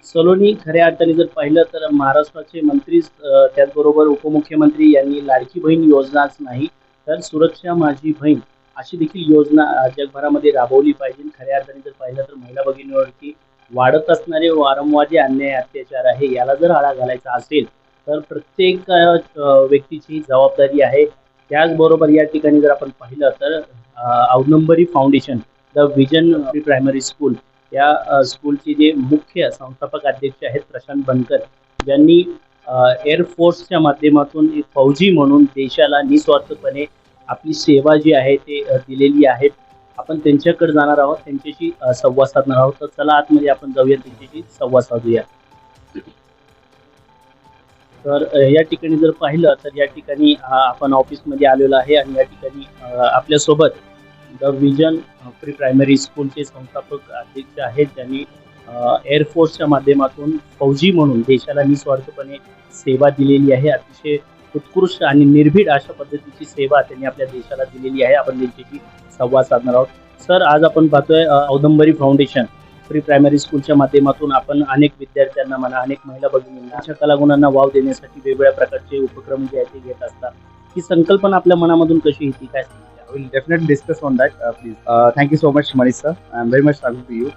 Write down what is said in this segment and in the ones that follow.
सलोनी खऱ्या अर्थाने जर पाहिलं तर महाराष्ट्राचे मंत्रीच त्याचबरोबर उपमुख्यमंत्री यांनी लाडकी बहीण योजनाच नाही तर सुरक्षा माझी बहीण अशी देखील योजना जगभरामध्ये राबवली पाहिजे. खऱ्या अर्थाने जर पाहिलं तर महिला भगिनीवरती वाढत असणारे वारंवार जे अन्याय अत्याचार आहे याला जर आळा घालायचा असेल तर प्रत्येक व्यक्तीची ही जबाबदारी आहे. त्याचबरोबर या ठिकाणी जर आपण पाहिलं तर Audumbari foundation the vision pre primary school या स्कूलचे जे मुख्य संस्थापक अध्यक्ष आहेत प्रशांत बनकर ज्यांनी एअरफोर्सच्या माध्यमातून एक फौजी म्हणून देशाला निस्वार्थपणे आपली सेवा जी आहे ते दिलेली आहे. आपण त्यांच्याकडे जाणार आहोत, त्यांच्याशी संवाद साधणार आहोत. तर चला आतमध्ये आपण जाऊया, त्यांच्याशी संवाद साधूया. तर या ठिकाणी जर पाहिलं तर या ठिकाणी आपण ऑफिसमध्ये आलेलो आहे आणि या ठिकाणी आपल्यासोबत द विजन प्री प्रायमरी स्कूलचे संस्थापक अध्यक्ष आहेत ज्यांनी एअरफोर्सच्या माध्यमातून फौजी म्हणून देशाला निस्वार्थपणे सेवा दिलेली आहे. अतिशय उत्कृष्ट आणि निर्भीड अशा पद्धतीची सेवा त्यांनी आपल्या देशाला दिलेली आहे. आपण त्यांच्याशी संवाद साधणार आहोत. सर, आज आपण पाहतोय औदंबरी फाउंडेशन प्री प्रायमरी स्कूलच्या माध्यमातून आपण अनेक विद्यार्थ्यांना म्हणा अनेक महिला भगिनींना अशा कलागुणांना वाव देण्यासाठी वेगवेगळ्या प्रकारचे उपक्रम जे आहेत ते घेत असतात. ही संकल्पना आपल्या मनामधून कशी येते, काय सांगते? I will definitely discuss on that, please. Thank you so much, Manish sir. I am very much thankful to you.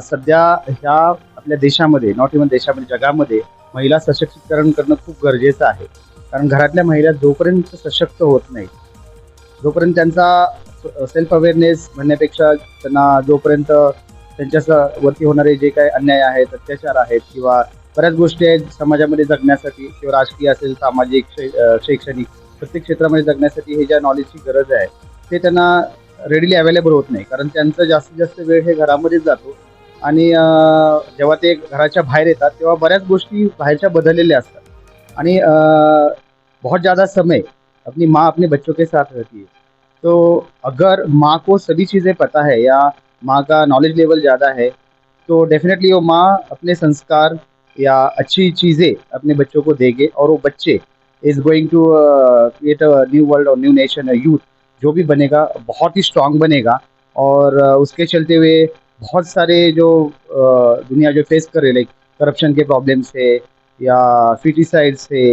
सध्या ह्या आपल्या देशामध्ये, नॉट इव्हन देशामध्ये, जगामध्ये महिला सशक्तीकरण करणं खूप गरजेचं आहे. कारण घरातल्या महिला जोपर्यंत सशक्त होत नाही, जोपर्यंत त्यांचा सेल्फ अवेअरनेस म्हणण्यापेक्षा त्यांना जोपर्यंत त्यांच्या वरती होणारे जे काही अन्याय आहेत, अत्याचार आहेत किंवा बऱ्याच गोष्टी आहेत समाजामध्ये जगण्यासाठी किंवा राजकीय असेल, सामाजिक, शैक्षणिक प्रत्येक क्षेत्रामध्ये जगण्यासाठी हे ज्या नॉलेजची गरज आहे ते त्यांना रेडिली अवेलेबल होत नाही. कारण त्यांचं जास्तीत जास्त वेळ हे घरामध्येच जातो आणि जेव्हा ते घराच्या बाहेर येतात तेव्हा बऱ्याच गोष्टी बाहेरच्या बदललेल्या असतात आणि बहुत ज़्यादा समय अपनी माँ अपने बच्चों के साथ रहती है. तो अगर माँ को सभी चीज़ें पता है या माँ का नॉलेज लेवल ज़्यादा है तो डेफिनेटली वो माँ अपने संस्कार या अच्छी चीज़ें अपने बच्चों को देंगे और वो बच्चे is going to create a new world और न्यू नेशन, यूथ जो भी बनेगा बहुत ही स्ट्रांग बनेगा. और उसके चलते हुए बहुत सारे जो दुनिया जो फेस कर रही है लाइक करप्शन के प्रॉब्लम्स है या फिटिसाइड्स है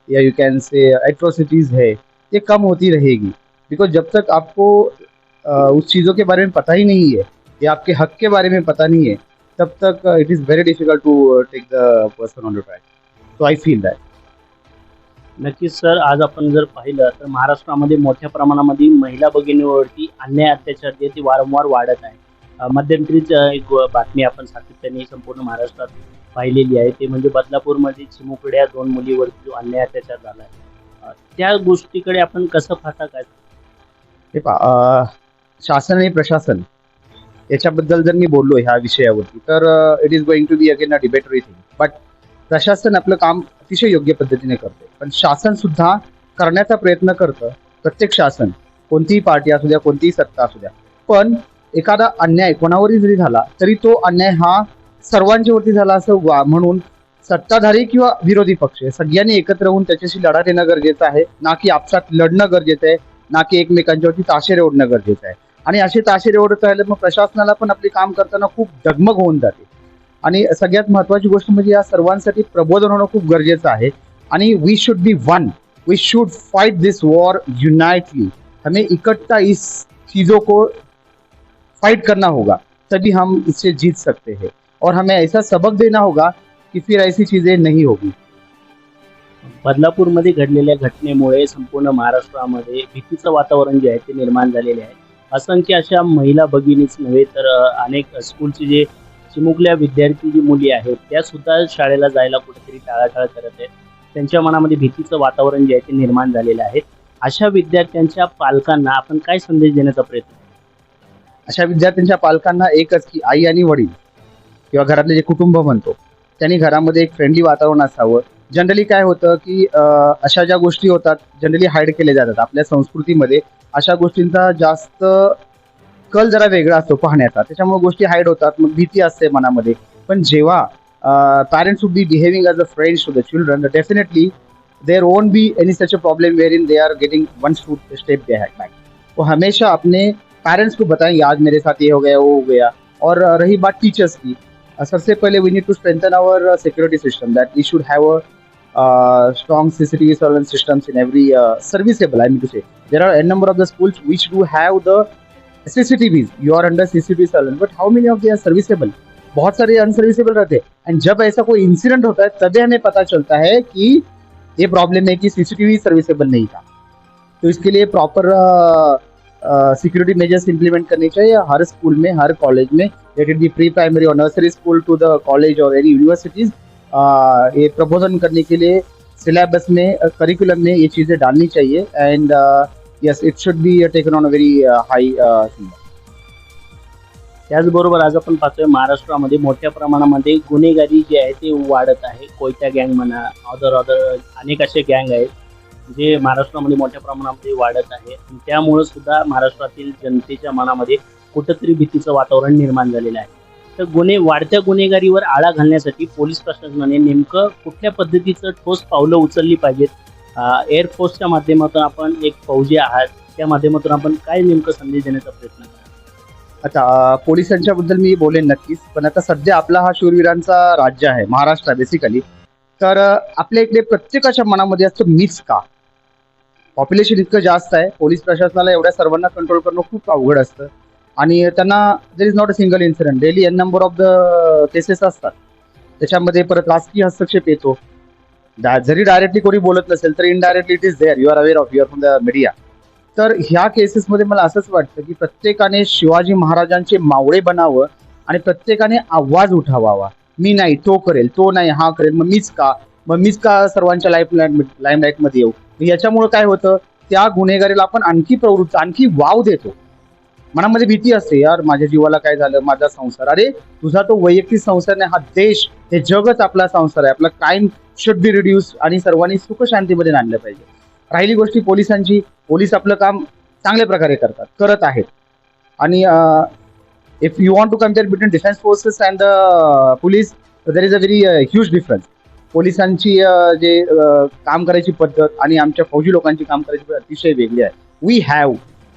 या यू कैन से एट्रोसिटीज़ है, ये कम होती रहेगी. बिकॉज जब तक आपको उस चीज़ों के बारे में पता ही नहीं है या आपके हक के बारे में पता नहीं है तब तक it is very difficult to take the person on the track. So I feel that. नक्कीच सर, आज आपण जर पाहिलं तर महाराष्ट्रामध्ये मोठ्या प्रमाणामध्ये महिला भगिनीवरती अन्याय अत्याचार जे ते वारंवार वाढत आहे. मध्यंतरीच एक बातमी आपण सातत्याने संपूर्ण महाराष्ट्रात पाहिलेली आहे, ते म्हणजे बदलापूरमध्ये चिमुकड्या 2 मुलीवरती जो अन्याय अत्याचार झाला आहे. त्या गोष्टीकडे आपण कसं पाहता, काय? हे पहा, शासन आणि प्रशासन याच्याबद्दल जर मी बोललो ह्या विषयावरती तर it is going to be again a debatory thing. But प्रशासन आपलं काम अतिशय योग्य पद्धतीने करते, पण शासन सुद्धा करण्याचा प्रयत्न करतं. प्रत्येक शासन, कोणतीही पार्टी असू द्या, कोणतीही सत्ता असू द्या, पण एखादा अन्याय कोणावरही जरी झाला तरी तो अन्याय हा सर्वांच्यावरती झाला असं म्हणून सत्ताधारी किंवा विरोधी पक्ष सगळ्यांनी एकत्र होऊन त्याच्याशी लढा देणं गरजेचं आहे, ना की आपसात लढणं गरजेचं आहे, ना की एकमेकांच्यावरती ताशेरे ओढणं गरजेचं आहे. आणि असे ताशेरे ओढत राहिले मग प्रशासनाला पण आपले काम करताना खूप डगमग होऊन जाते. आणि सगळ्यात महत्त्वाची गोष्ट म्हणजे या सर्वांसाठी प्रबोधन होणं खूप गरजेचं आहे. आणि we should be one, we should fight this war unitedly. हमें इकट्ठा इस चीज़ों को फाइट करना होगा, तभी हम इससे जीत सकते हैं. और हमें ऐसा सबक देना होगा कि फिर ऐसी चीज़ें नहीं होगी. बदलापूरमध्ये घडलेल्या घटनेमुळे संपूर्ण महाराष्ट्रामध्ये भीतीचं वातावरण जे आहे ते निर्माण झालेले आहे. असंख्य अशा महिला भगिनीच नव्हे तर अनेक स्कूलचे जे चिमुकल्या विद्यार्थी जी मुली आहेत त्या सुद्धा शाळेला जायला कुठेतरी टाळाटाळ करत आहेत. त्यांच्या मनामध्ये भीतीचं वातावरण जे आहे ते निर्माण झालेलं आहे. अशा विद्यार्थ्यांच्या पालकांना आपण काय संदेश देण्याचा प्रयत्न? अशा विद्यार्थ्यांच्या पालकांना एकच की आई आणि वडील किंवा घरातले जे कुटुंब म्हणतो त्यांनी घरामध्ये एक फ्रेंडली वातावरण असावं. जनरली काय होतं की अशा ज्या गोष्टी होतात जनरली हाईड केल्या जातात. आपल्या संस्कृतीमध्ये अशा गोष्टींचा जास्त कल जरा वेगळा असतो पाहण्याचा, त्याच्यामुळे गोष्टी हाईड होतात, मग भीती असते मनामध्ये. पण जेव्हा parents would be behaving as a friends to the children, definitely there won't be any such a problem where in they are getting one step back. वो हमेशा अपने पेरेंट्स को बताएंगे आज मेरे साथ ये हो गया वो हो गया. और रही बात टीचर्स की, सबसे पहले we need to strengthen our security system, that we should have a strong CCTV surveillance systems in every serviceable. I mean to say, there are a number of the schools which do have the CCTVs. You are under CCTV surveillance, but how many of them are serviceable? बहुत सारे unserviceable रहते हैं. End जब ऐसा कोई incident होता है तभी हमें पता चलता है कि ये प्रॉब्लम है कि सीसीटीवी सर्विसेबल नहीं था. तो इसके लिए प्रॉपर सिक्योरिटी मेजर्स इंप्लीमेंट करने चाहिए हर स्कूल में, हर कॉलेज में, let it be pre primary और nursery school to the college और एनी यूनिवर्सिटीज. ये प्रपोजन करने के लिए सिलेबस में, करिकुलम में ये चीज़ें डालनी चाहिए. And yes, it should be taken on a very high. त्याचबरोबर आज आपण पाहतोय महाराष्ट्रामध्ये मोठ्या प्रमाणामध्ये गुन्हेगारी जी आहे ते वाढत आहे. कोयत्या गँग म्हणा, अदर अनेक असे गँग आहेत जे महाराष्ट्रामध्ये मोठ्या प्रमाणामध्ये वाढत आहे. आणि त्यामुळे सुद्धा महाराष्ट्रातील जनतेच्या मनामध्ये कुठंतरी भीतीचं वातावरण निर्माण झालेलं आहे. तर वाढत्या गुन्हेगारीवर आळा घालण्यासाठी पोलीस प्रशासनाने नेमकं कुठल्या पद्धतीचं ठोस पावलं उचलली पाहिजेत? एअरफोर्सच्या माध्यमातून आपण एक फौजी आहात, त्या माध्यमातून आपण काय नेमकं संदेश देण्याचा प्रयत्न करा? आता पोलिसांच्या बद्दल मी बोलेन नक्कीच, पण आता सध्या आपला हा शूरवीरांचा राज्य आहे, महाराष्ट्र बेसिकली. तर आपल्या इकडे प्रत्येकाच्या मनामध्ये असतं मीच का. पॉप्युलेशन इतकं जास्त आहे, पोलीस प्रशासनाला एवढ्या सर्वांना कंट्रोल करणं खूप अवघड असतं. आणि त्यांना there is not a single incident, daily an number of the cases असतात. त्याच्यामध्ये परत राजकीय हस्तक्षेप येतो. जरी डायरेक्टली कोणी बोलत नसेल तर indirectly it is there, you are aware of, your from the media. तर ह्या केसेसमध्ये मला असंच वाटतं की प्रत्येकाने शिवाजी महाराजांचे मावळे बनावं आणि प्रत्येकाने आवाज उठवावा. मी नाही, तो करेल, तो नाही, हा करेल, मग मीच का सर्वांच्या लाईमलाईटमध्ये येऊ. याच्यामुळे काय होतं, त्या गुन्हेगारीला आपण आणखी वाव देतो. मनामध्ये भीती असते, यार माझ्या जीवाला काय झालं, माझा संसार. अरे तुझा तो वैयक्तिक संसार नाही, हा देश, हे जगच आपला संसार आहे. आपला क्राईम शुड बी रिड्यूस आणि सर्वांनी सुख शांतीमध्ये आणलं पाहिजे. राहिली गोष्टी पोलिसांची, पोलीस आपलं काम चांगल्या प्रकारे करत आहेत. आणि if you want to compare between defence forces and the police, there is a very huge difference. पोलिसांची जे काम करायची पद्धत आणि आमच्या फौजी लोकांची काम करायची पद्धत अतिशय वेगळी आहे. We have,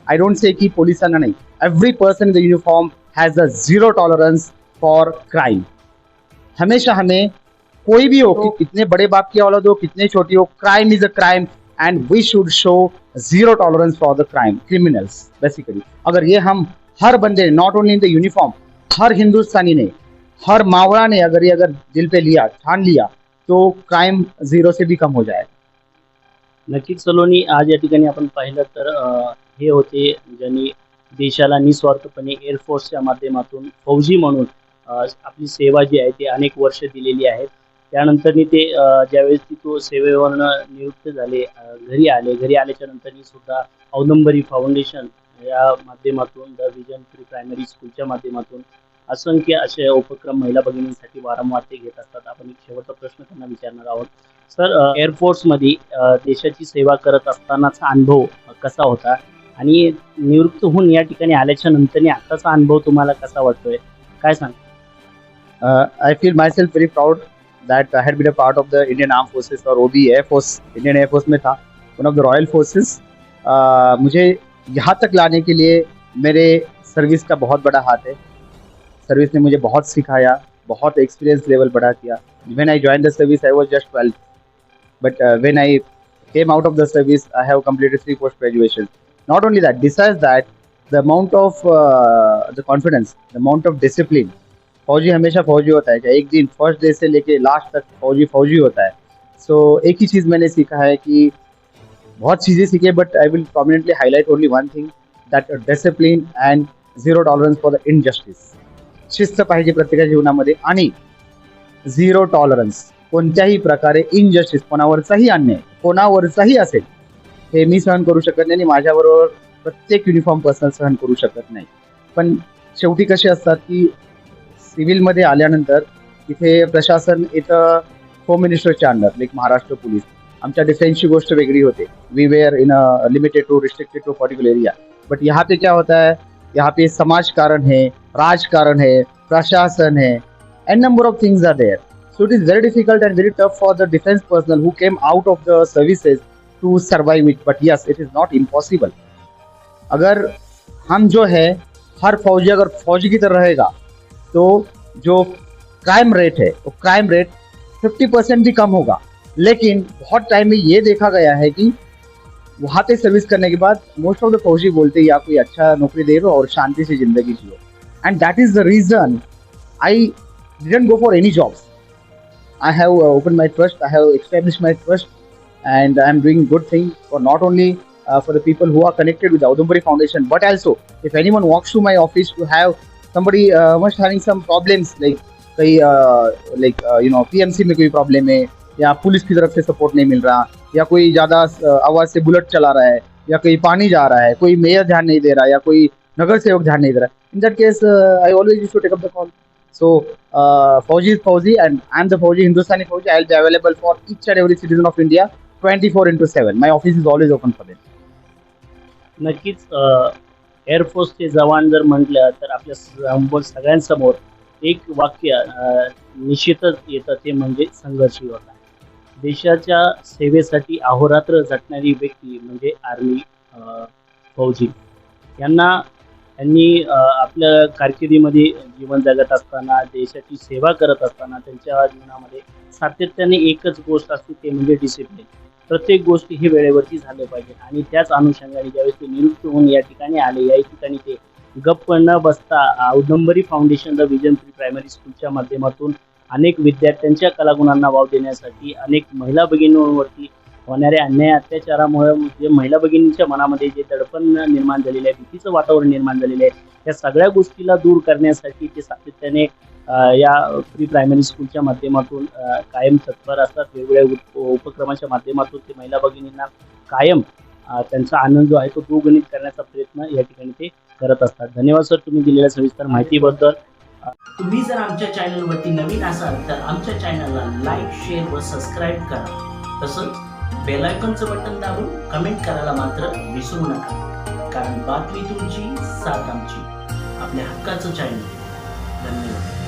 I don't say की पोलिसांना नाही, every person in the uniform has a zero tolerance for crime. हमेशा हमें कोई भी हो, कि कितने बड़े बाप की औलाद हो, कितने छोटी हो, crime is a crime and we should show zero tolerance for the crime, criminals basically. अगर ये हम हर बंदे, not only in the uniform, हर हिंदुस्तानी ने, हर मावड़ा ने अगर दिल पे लिया, ठान लिया, तो क्राइम जीरो से भी कम हो जाएगा. नक्कीच सलोनी, आज या ठिकाणी आपण पाहिलं तर हे होते ज्यांनी देशाला निस्वार्थपणे एअरफोर्सच्या माध्यमातून फौजी म्हणून आपली सेवा जी आहे ती अनेक वर्ष दिलेली आहे. त्यानंतरनी ते ज्यावेळेस तो सेवेवरनं निवृत्त झाले, घरी आल्याच्या नंतरनी सुद्धा औदंबरी फाउंडेशन या माध्यमातून, द विजन प्री प्रायमरी स्कूलच्या माध्यमातून असंख्य असे उपक्रम महिला भगिनींसाठी वारंवार ते घेत असतात. आपण एक शेवटचा प्रश्न त्यांना विचारणार आहोत. सर, एअरफोर्समध्ये देशाची सेवा करत असतानाचा अनुभव कसा होता आणि निवृत्त होऊन या ठिकाणी आल्याच्या नंतरनी आताचा अनुभव तुम्हाला कसा वाटतोय, काय सांग? I feel myself very proud that I had been a part of the Indian Armed Forces और वो भी Air Force, Indian Air Force में था, one of the Royal Forces. मुझे यहाँ तक लाने के लिए मेरे सर्विस का बहुत बड़ा हाथ है. सर्विस ने मुझे बहुत सिखाया, बहुत एक्सपीरियंस लेवल बढ़ा KIA. When I joined the service, I was just 12, but when I came out of the service, I have completed 3 post graduations. Not only that, besides that, the amount of the confidence, the amount of discipline. फौजी हमेशा फौजी होता है, एक दिन first day से लेके last तक फौजी होता है. सो एक ही चीज़ मैंने सीखा है कि बहुत चीज़ें सीखे, but I will prominently highlight only one thing, that discipline and zero tolerance for the injustice. शिस्त पाहिजे प्रत्येकाच्या जीवनामध्ये आणि झिरो टॉलरन्स कोणत्याही प्रकारे इनजस्टिस, कोणावरचाही अन्याय, कोणावरचाही असेल, हे मी सहन करू शकत नाही आणि माझ्याबरोबर प्रत्येक युनिफॉर्म पर्सनल सहन करू शकत नाही. पण शेवटी कसे असतात की सिव्हिलमध्ये आल्यानंतर इथे प्रशासन इथं होम मिनिस्टरच्या अंडर, लाईक महाराष्ट्र पोलीस. आमच्या डिफेंसची गोष्ट वेगळी होते. We were in a limited to restricted to particular area. But यहाँ पे क्या होता है, यहाँ पे समाज कारण है, राजकारण है, प्रशासन है, an number of things are there. So it is very difficult and very tough for the defence personnel who came out of the services to survive it. But yes, it is not impossible. अगर हम जो है, हर फौजी अगर फौजी की तरह रहेगा, तो जो क्राइम रेट है वो क्राइम रेट 50% भी कम होगा। लेकिन बहुत टाइम में ये देखा गया है कि वहाँ पे सर्विस करने के बाद मोस्ट ऑफ द फौजी बोलते हैं या कोई अच्छा नौकरी दे दो और शांति से जिंदगी Jio. End that is the reason I didn't go for any jobs. I have opened my trust, I have established my trust, and I am doing good thing for not only for the people who are connected with the Audumbari Foundation, but also if anyone walks to my office to have somebody must having some problems like कहीं PMC में कोई problem है या police की तरफ से support नहीं mill रहा या कोई ज़्यादा आवाज़ से बुलेट चला रहा है या कहीं पानी जा रहा है, कोई मेयर ध्यान नहीं दे रहा या कोई नगर सेवक ध्यान नहीं दे रहा, in that case I always used to take up the call. So, Fauji is Fauji, and I am the Fauji, Hindustani Fauji. I will be available for each and every citizen of India 24/7. My office is always open for them. नक्कीच एअरफोर्सचे जवान जर म्हटलं तर आपल्या समोर सगळ्यांसमोर एक वाक्य निश्चितच येतं, ते म्हणजे संघर्ष योद्धा. देशाच्या सेवेसाठी अहोरात्र झटणारी व्यक्ती म्हणजे आर्मी फौजी. यांनी आपल्या कारकिर्दीमध्ये जीवन जगत असताना, देशाची सेवा करत असताना त्यांच्या जीवनामध्ये सातत्याने एकच गोष्ट असते, ते म्हणजे डिसिप्लिन. प्रत्येक गोष्टी ही वेळेवरती झालं पाहिजे आणि त्याच अनुषंगाने ज्यावेळेस ते नियुक्त होऊन या ठिकाणी आले, या ठिकाणी ते गप्प न बसता Audumbari foundation the vision pre primary स्कूलच्या माध्यमातून अनेक विद्यार्थ्यांच्या कलागुणांना वाव देण्यासाठी, अनेक महिला भगिनींवरती होणाऱ्या अन्याय अत्याचारामुळे जे महिला भगिनींच्या मनामध्ये जे दडपण निर्माण झालेलं आहे, भीतीचं वातावरण निर्माण झालेलं आहे, या सगळ्या गोष्टीला दूर करण्यासाठी ते सातत्याने या प्री प्रायमरी स्कूलच्या माध्यमातून कायम तत्पर असतात. वेगवेगळ्या उपक्रमाच्या माध्यमातून ते महिला भगिनींना कायम त्यांचा आनंद जो आहे तो दुर्गणित करण्याचा प्रयत्न या ठिकाणी ते करत असतात. धन्यवाद सर, तुम्ही दिलेल्या सविस्तर माहितीबद्दल. तुम्ही जर आमच्या चॅनलवरती नवीन असाल तर आमच्या चॅनलला लाईक, शेअर व सबस्क्राईब करा. तसंच बेल आयकॉनचं बटन दाबून कमेंट करायला मात्र विसरू नका, कारण बातमी तुमची, साथ आमची. आपल्या हक्काचं चॅनल. धन्यवाद.